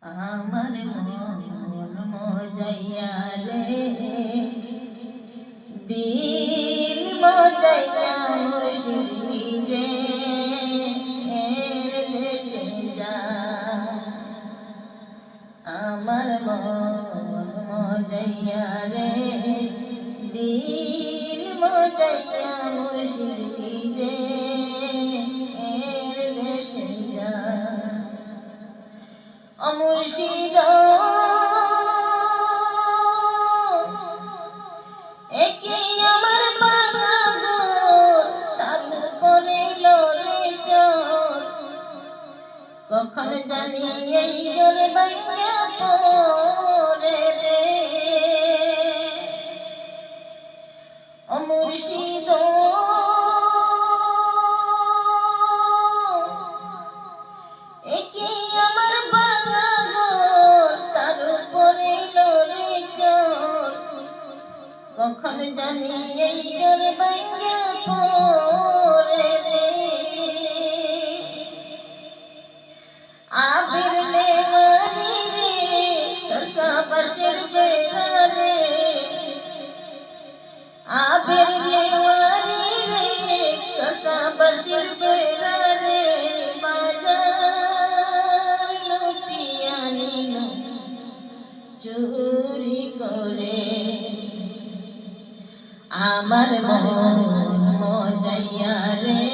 আমার মন মজাইয়া রে, দিল মজাইয়া মুর্শিদ নিজে দেশে যা। আমার মন মজাইয়া রে, দিল মজাইয়া মুর্শিদ নিজে দেশে যা। ও মুর্শিদ একে আমার বাবা গো, তার উপরে লড়ে চোর, কখন জানি এই ঘর ভাঙা পড়ে রে। ও মুর্শিদ একে আমার বাবা গো, তার উপরে লড়ে চোর, কখন জানি এই ঘর ভাঙা পড়ে রে। আবির নেওয়ারি রে কসাবশের বেড়া রে, আবির নেওয়ারি রে কসাবশের বেড়া রে, বাজার লুটিয়া নিল চুরি করে। আমার মন মজাইয়া রে,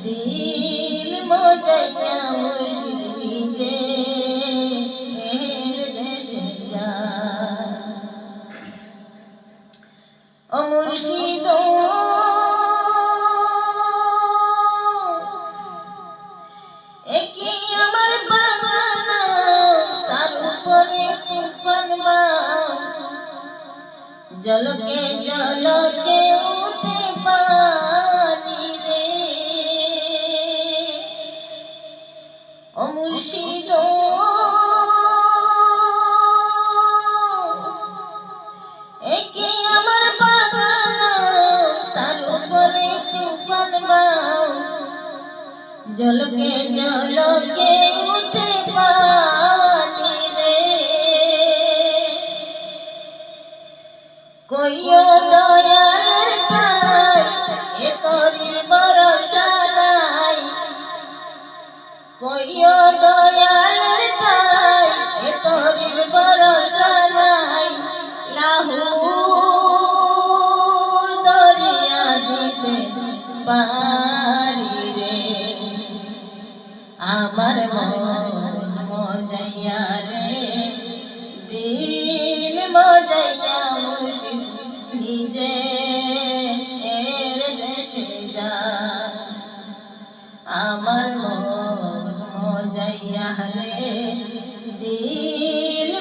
দিল মজাইয়া মুর্শিদ নিজে দেশে যা। ও মুর্শিদ একে আমার বাগান, তার উপরে তুফান বাও, জলকে জলকে উঠে পানি রে। ও মুর্শিদ একে আমার বাগান, তার উপরে তুফান বাও, জলকে জলকে উঠে পানি রে। কইও দয়ালের ঠাই এ তরির ভরসা নাই, কইও দয়ালের ঠাই এ তরির ভরসা নাই, লাহুর দরিয়া দিতে পারি রে। আমার মন মজাইয়া রে, দিল মজাইয়া মুর্শিদ নিজে দেশে যা। আমার মন মজাইয়া রে, দিল